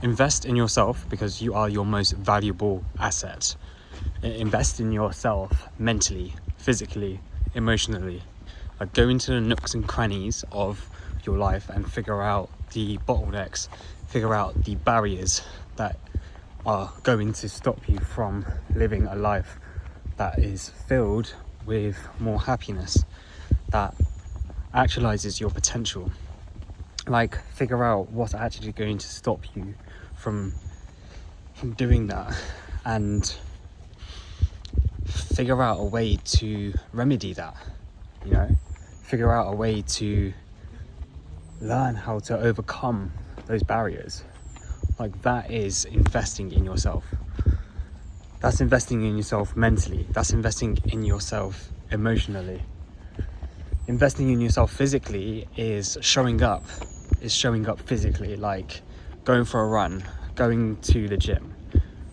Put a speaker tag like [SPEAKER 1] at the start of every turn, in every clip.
[SPEAKER 1] invest in yourself because you are your most valuable asset. Invest in yourself mentally, physically, emotionally. Like, go into the nooks and crannies of your life and figure out the bottlenecks, figure out the barriers that are going to stop you from living a life that is filled with more happiness, that actualizes your potential. Like, figure out what's actually going to stop you from doing that, and figure out a way to remedy that, you know, figure out a way to learn how to overcome those barriers. Like, that is investing in yourself. That's investing in yourself mentally. That's investing in yourself emotionally. Investing in yourself physically is showing up physically, like going for a run, going to the gym,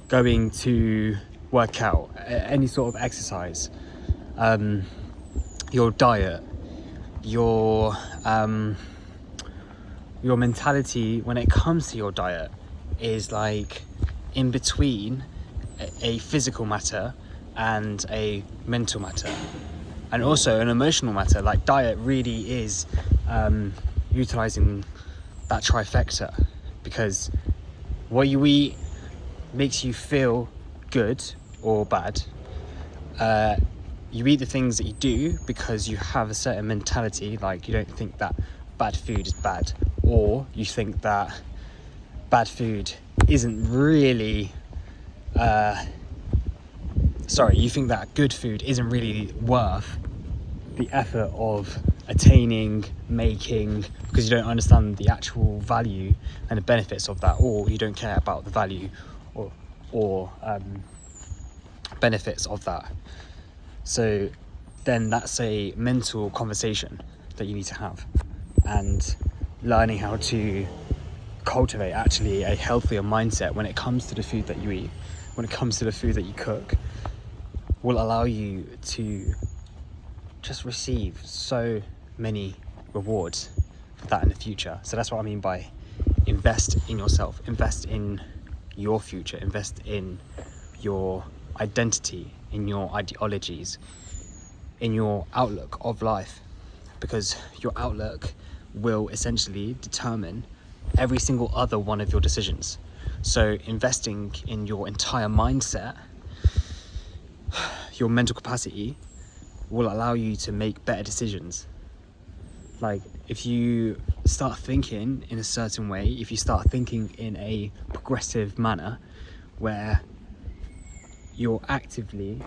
[SPEAKER 1] going to work out, any sort of exercise, your diet, your mentality when it comes to your diet is like in between a physical matter and a mental matter, and also an emotional matter. Like, diet really is utilizing that trifecta, because what you eat makes you feel good or bad. You eat the things that you do because you have a certain mentality, like you don't think that bad food is bad, or you think that bad food isn't really you think that good food isn't really worth the effort of attaining, making, because you don't understand the actual value and the benefits of that, or you don't care about the value or benefits of that. So then that's a mental conversation that you need to have, and learning how to cultivate actually a healthier mindset when it comes to the food that you eat, when it comes to the food that you cook, will allow you to just receive so many rewards for that in the future. So that's what I mean by invest in yourself, invest in your future, invest in your identity, in your ideologies, in your outlook of life, because your outlook will essentially determine every single other one of your decisions. So investing in your entire mindset, your mental capacity, will allow you to make better decisions. Like, if you start thinking in a certain way, if you start thinking in a progressive manner where you're actively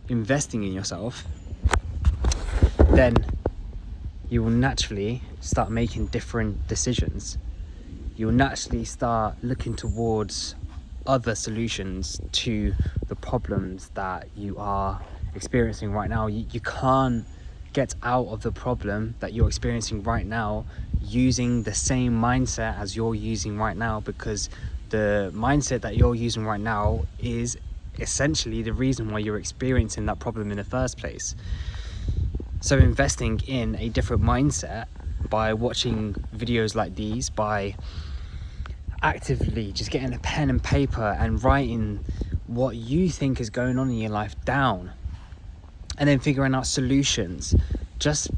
[SPEAKER 1] investing in yourself, then you will naturally start making different decisions. You'll naturally start looking towards other solutions to the problems that you are experiencing right now. You can't get out of the problem that you're experiencing right now using the same mindset as you're using right now, because the mindset that you're using right now is essentially the reason why you're experiencing that problem in the first place. So investing in a different mindset by watching videos like these, by actively just getting a pen and paper and writing what you think is going on in your life down, and then figuring out solutions, just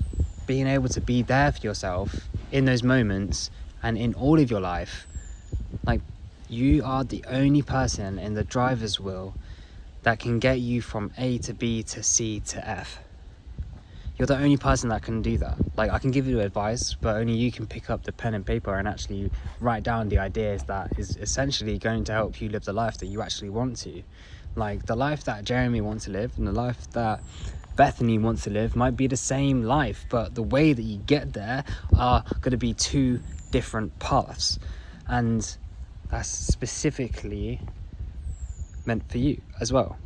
[SPEAKER 1] being able to be there for yourself in those moments and in all of your life. Like, you are the only person in the driver's wheel that can get you from A to B to C to F. You're the only person that can do that. Like, I can give you advice, but only you can pick up the pen and paper and actually write down the ideas that is essentially going to help you live the life that you actually want to. Like, the life that Jeremy wants to live and the life that Bethany wants to live might be the same life, but the way that you get there are going to be two different paths, and that's specifically meant for you as well,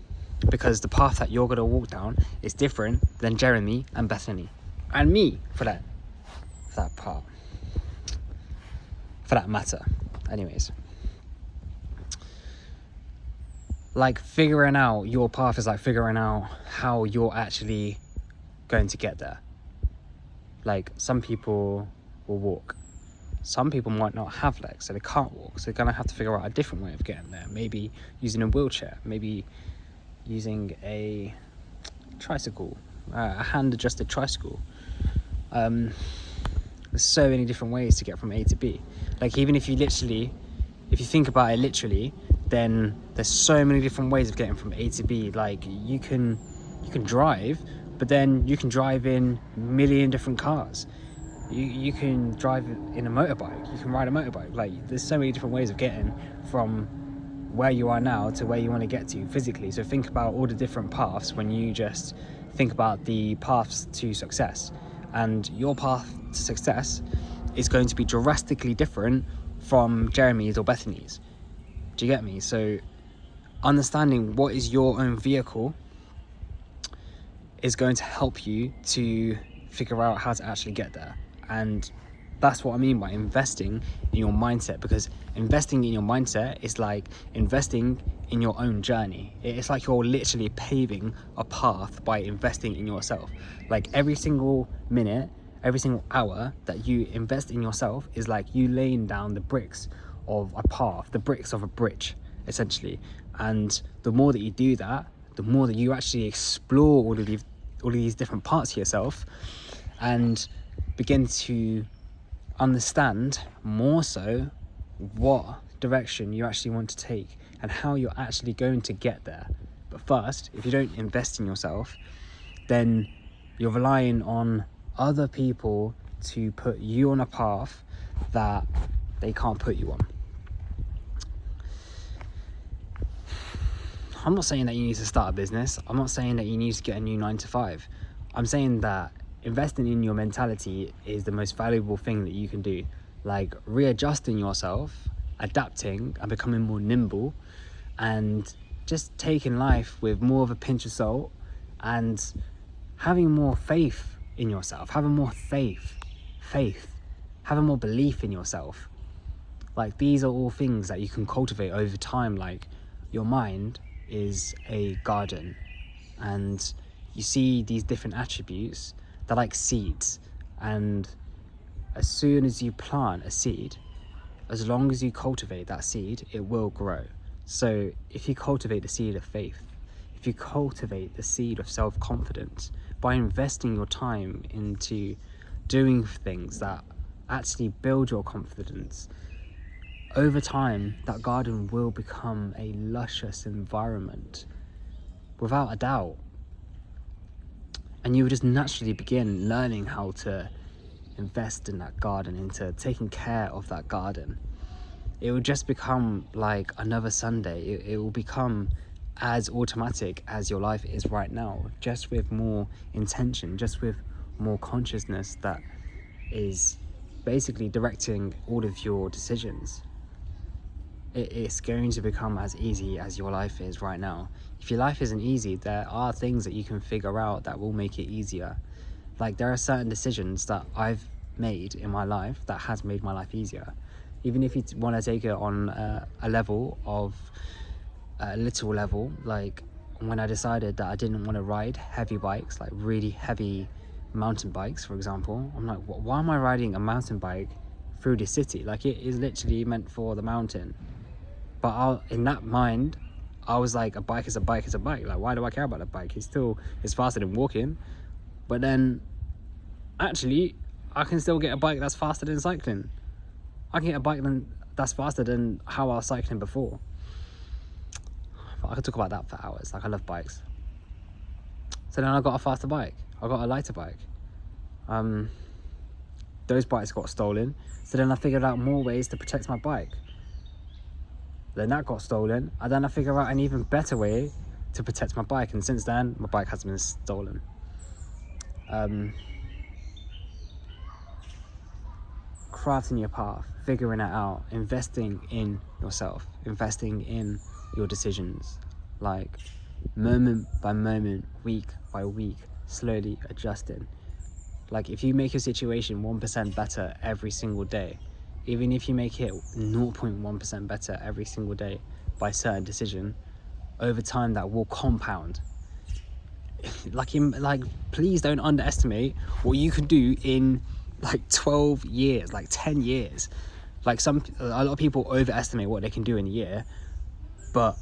[SPEAKER 1] because the path that you're going to walk down is different than Jeremy and Bethany and me, for that matter. Anyways, like, figuring out your path is like figuring out how you're actually going to get there. Like, some people will walk, some people might not have legs, so they can't walk, so they're going to have to figure out a different way of getting there, maybe using a wheelchair, maybe using a tricycle, a hand adjusted tricycle. There's so many different ways to get from A to B. Like, even if you think about it literally, then there's so many different ways of getting from A to B. Like, you can drive, but then you can drive in a million different cars. You can drive in a motorbike, you can ride a motorbike. Like, there's so many different ways of getting from where you are now to where you want to get to physically. So think about all the different paths when you just think about the paths to success. And your path to success is going to be drastically different from Jeremy's or Bethany's. Do you get me? So understanding what is your own vehicle is going to help you to figure out how to actually get there. And that's what I mean by investing in your mindset, because investing in your mindset is like investing in your own journey. It's like you're literally paving a path by investing in yourself. Like, every single minute, every single hour that you invest in yourself is like you laying down the bricks of a path, the bricks of a bridge, essentially. And the more that you do that, the more that you actually explore all of these different parts of yourself and begin to understand more so what direction you actually want to take and how you're actually going to get there. But first, if you don't invest in yourself, then you're relying on other people to put you on a path that they can't put you on. I'm not saying that you need to start a business. I'm not saying that you need to get a new 9-to-5. I'm saying that investing in your mentality is the most valuable thing that you can do. Like, readjusting yourself, adapting and becoming more nimble, and just taking life with more of a pinch of salt, and having more faith in yourself, having more faith, having more belief in yourself. Like, these are all things that you can cultivate over time. Like, your mind is a garden, and you see these different attributes. They're like seeds, and as soon as you plant a seed, as long as you cultivate that seed, it will grow. So if you cultivate the seed of faith, if you cultivate the seed of self-confidence by investing your time into doing things that actually build your confidence, over time that garden will become a luscious environment, without a doubt. And you would just naturally begin learning how to invest in that garden, into taking care of that garden. It will just become like another Sunday. It will become as automatic as your life is right now, just with more intention, just with more consciousness that is basically directing all of your decisions. It's going to become as easy as your life is right now. If your life isn't easy, there are things that you can figure out that will make it easier. Like, there are certain decisions that I've made in my life that has made my life easier. Even if you want to take it on a level of a little level, like when I decided that I didn't want to ride heavy bikes, like really heavy mountain bikes, for example. I'm like, why am I riding a mountain bike through the city? Like, it is literally meant for the mountain. But in that mind, I was like, a bike is a bike is a bike. Like, why do I care about a bike? It's faster than walking. But then, actually, I can still get a bike that's faster than cycling. I can get a bike that's faster than how I was cycling before. But I could talk about that for hours. Like, I love bikes. So then I got a faster bike. I got a lighter bike. Those bikes got stolen. So then I figured out more ways to protect my bike. Then that got stolen, and then I figured out an even better way to protect my bike, and since then my bike has been stolen. Crafting your path, figuring it out, investing in yourself, investing in your decisions, like moment by moment, week by week, slowly adjusting. Like, if you make your situation 1% better every single day, even if you make it 0.1% better every single day by a certain decision, over time that will compound. Like, please don't underestimate what you can do in like 12 years, like 10 years. Like a lot of people overestimate what they can do in a year, but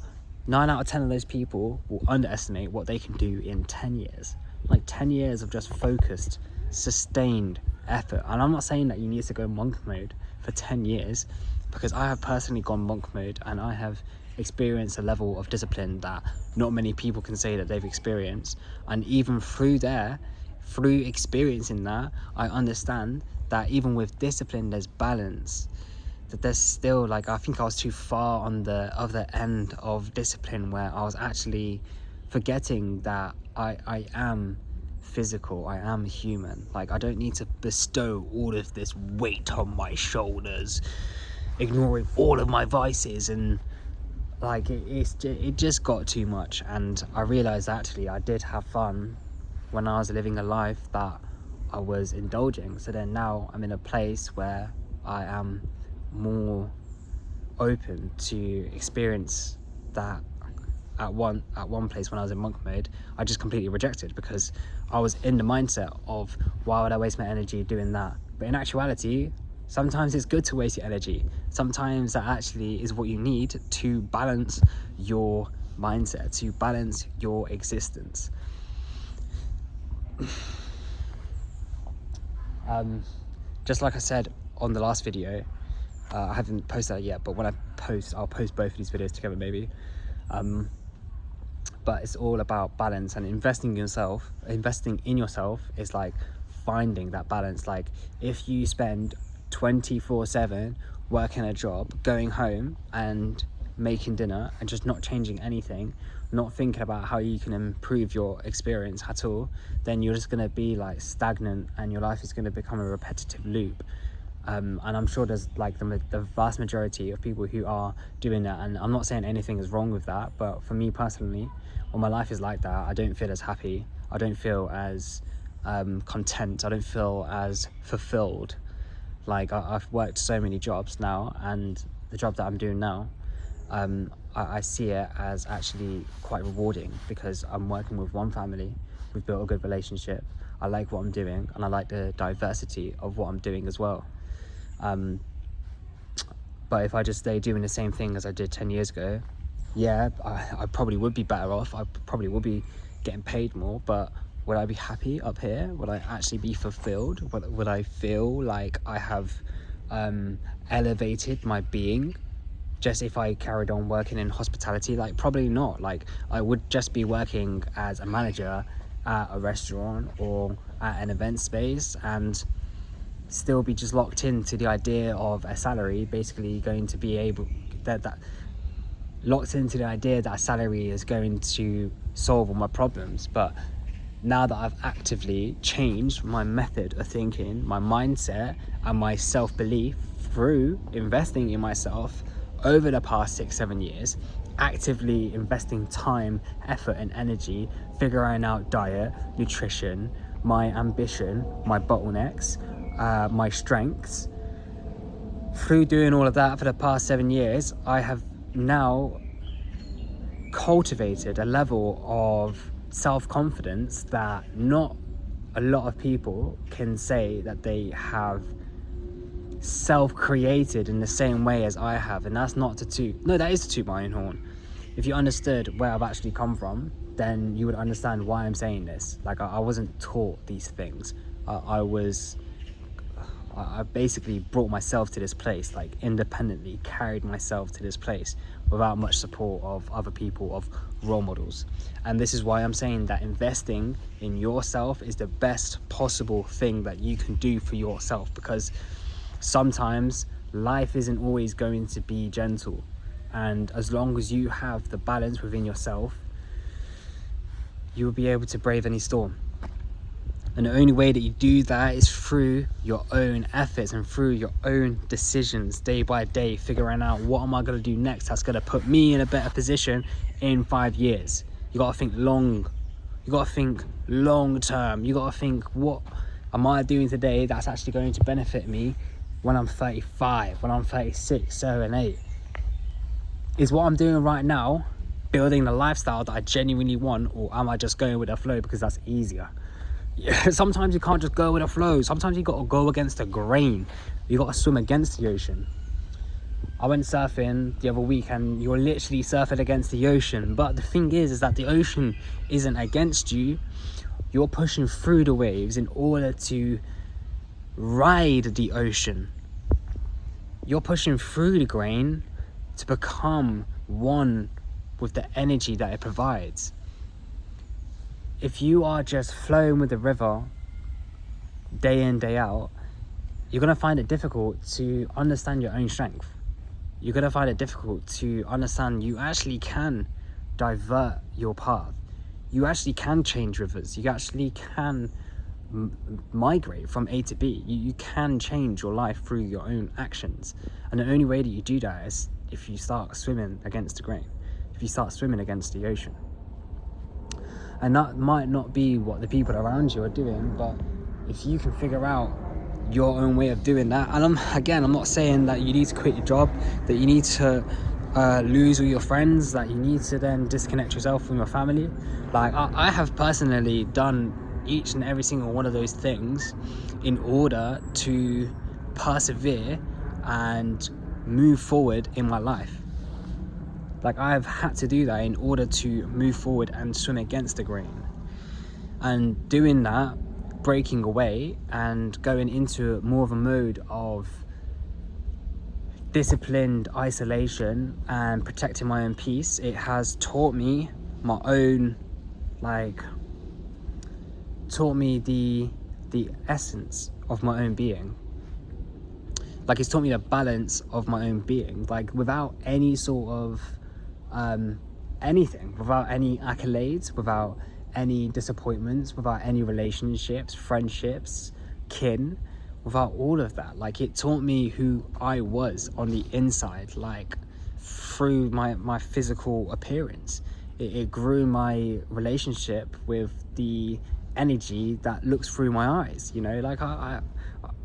[SPEAKER 1] 9 out of 10 of those people will underestimate what they can do in 10 years. Like 10 years of just focused, sustained effort. And I'm not saying that you need to go monk mode for 10 years, because I have personally gone monk mode and I have experienced a level of discipline that not many people can say that they've experienced. And even through experiencing that, I understand that even with discipline there's balance, that there's still, like, I think I was too far on the other end of discipline, where I was actually forgetting that I am physical, I am human. Like, I don't need to bestow all of this weight on my shoulders, ignoring all of my vices, and like it just got too much. And I realized actually I did have fun when I was living a life that I was indulging. So then now I'm in a place where I am more open to experience that at one place when I was in monk mode I just completely rejected, because I was in the mindset of why would I waste my energy doing that. But in actuality, sometimes it's good to waste your energy. Sometimes that actually is what you need to balance your mindset, to balance your existence. Just like I said on the last video, I haven't posted that yet, but when I post, I'll post both of these videos together maybe. But it's all about balance, and investing in yourself is like finding that balance. Like, if you spend 24/7 working a job, going home and making dinner and just not changing anything, not thinking about how you can improve your experience at all, then you're just going to be like stagnant, and your life is going to become a repetitive loop. And I'm sure there's like the vast majority of people who are doing that, and I'm not saying anything is wrong with that, but for me personally, when my life is like that, I don't feel as happy, I don't feel as content, I don't feel as fulfilled. Like, I've worked so many jobs now, and the job that I'm doing now, I see it as actually quite rewarding, because I'm working with one family, we've built a good relationship, I like what I'm doing, and I like the diversity of what I'm doing as well. But if I just stay doing the same thing as I did 10 years ago, yeah, I probably would be better off, I probably would be getting paid more, but would I be happy up here? Would I actually be fulfilled? Would I feel like I have elevated my being just if I carried on working in hospitality? Like, probably not. Like, I would just be working as a manager at a restaurant or at an event space, and still be just locked into the idea of a salary, basically going to be able that locked into the idea that a salary is going to solve all my problems. But now that I've actively changed my method of thinking, my mindset and my self-belief through investing in myself over the past 6-7 years, actively investing time, effort and energy, figuring out diet, nutrition, my ambition, my bottlenecks, my strengths, through doing all of that for the past 7 years, I have now cultivated a level of self-confidence that not a lot of people can say that they have self-created in the same way as I have. And that's not to toot, no, that is to toot my own horn. If you understood where I've actually come from, then you would understand why I'm saying this. Like, I wasn't taught these things. I basically brought myself to this place, like independently carried myself to this place without much support of other people, of role models. And this is why I'm saying that investing in yourself is the best possible thing that you can do for yourself, because sometimes life isn't always going to be gentle, and as long as you have the balance within yourself, you will be able to brave any storm. And the only way that you do that is through your own efforts and through your own decisions, day by day, figuring out what am I going to do next that's going to put me in a better position in 5 years. You got to think long. You got to think long term. You got to think, what am I doing today that's actually going to benefit me when I'm 35, when I'm 36, 7, 8? Is what I'm doing right now building the lifestyle that I genuinely want, or am I just going with the flow because that's easier? Sometimes you can't just go with the flow. Sometimes you got to go against the grain. You got to swim against the ocean. I went surfing the other week and you're literally surfing against the ocean. But the thing is that the ocean isn't against you. You're pushing through the waves in order to ride the ocean. You're pushing through the grain to become one with the energy that it provides. If you are just flowing with the river day in, day out, you're going to find it difficult to understand your own strength. You're going to find it difficult to understand you actually can divert your path. You actually can change rivers. You actually can migrate from A to B. You can change your life through your own actions. And the only way that you do that is if you start swimming against the grain, if you start swimming against the ocean. And that might not be what the people around you are doing, but if you can figure out your own way of doing that, and I'm not saying that you need to quit your job, that you need to lose all your friends, that you need to then disconnect yourself from your family. Like I have personally done each and every single one of those things in order to persevere and move forward in my life. Like I've had to do that in order to move forward and swim against the grain. And doing that, breaking away and going into more of a mode of disciplined isolation and protecting my own peace, it has taught me my own, taught me the essence of my own being. Like it's taught me the balance of my own being, like without any sort of anything, without any accolades, without any disappointments, without any relationships, friendships, kin, without all of that. Like it taught me who I was on the inside, like through my physical appearance. It grew my relationship with the energy that looks through my eyes, you know. Like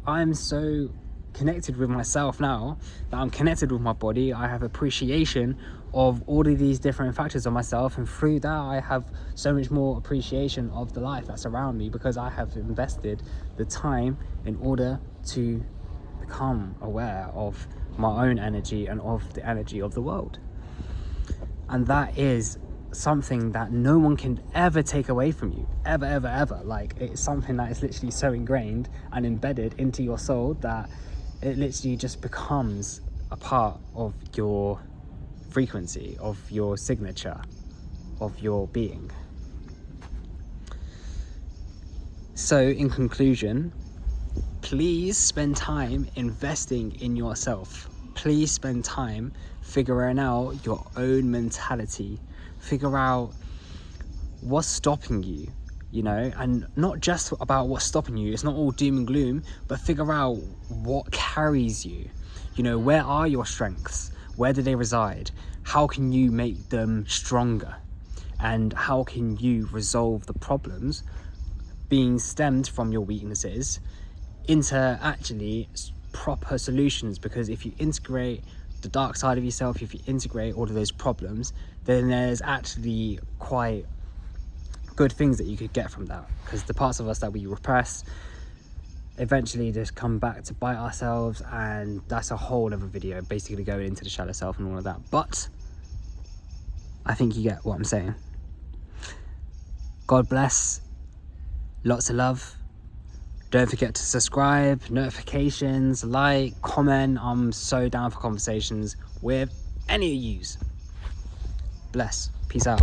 [SPEAKER 1] I'm so connected with myself now that I'm connected with my body. I have appreciation of all of these different factors of myself, and through that I have so much more appreciation of the life that's around me, because I have invested the time in order to become aware of my own energy and of the energy of the world. And that is something that no one can ever take away from you, ever. Like it's something that is literally so ingrained and embedded into your soul that it literally just becomes a part of your frequency, of your signature, of your being. So in conclusion, please spend time investing in yourself. Please spend time figuring out your own mentality. Figure out what's stopping you, you know, and not just about what's stopping you. It's not all doom and gloom, but figure out what carries you. You know, where are your strengths? Where do they reside? How can you make them stronger? And how can you resolve the problems being stemmed from your weaknesses into actually proper solutions? Because if you integrate the dark side of yourself, if you integrate all of those problems, then there's actually quite good things that you could get from that. Because the parts of us that we repress eventually just come back to bite ourselves, and that's a whole other video, basically going into the shadow self and all of that. But I think you get what I'm saying. God bless, lots of love. Don't forget to subscribe, notifications, like, comment. I'm so down for conversations with any of yous. Bless. Peace out.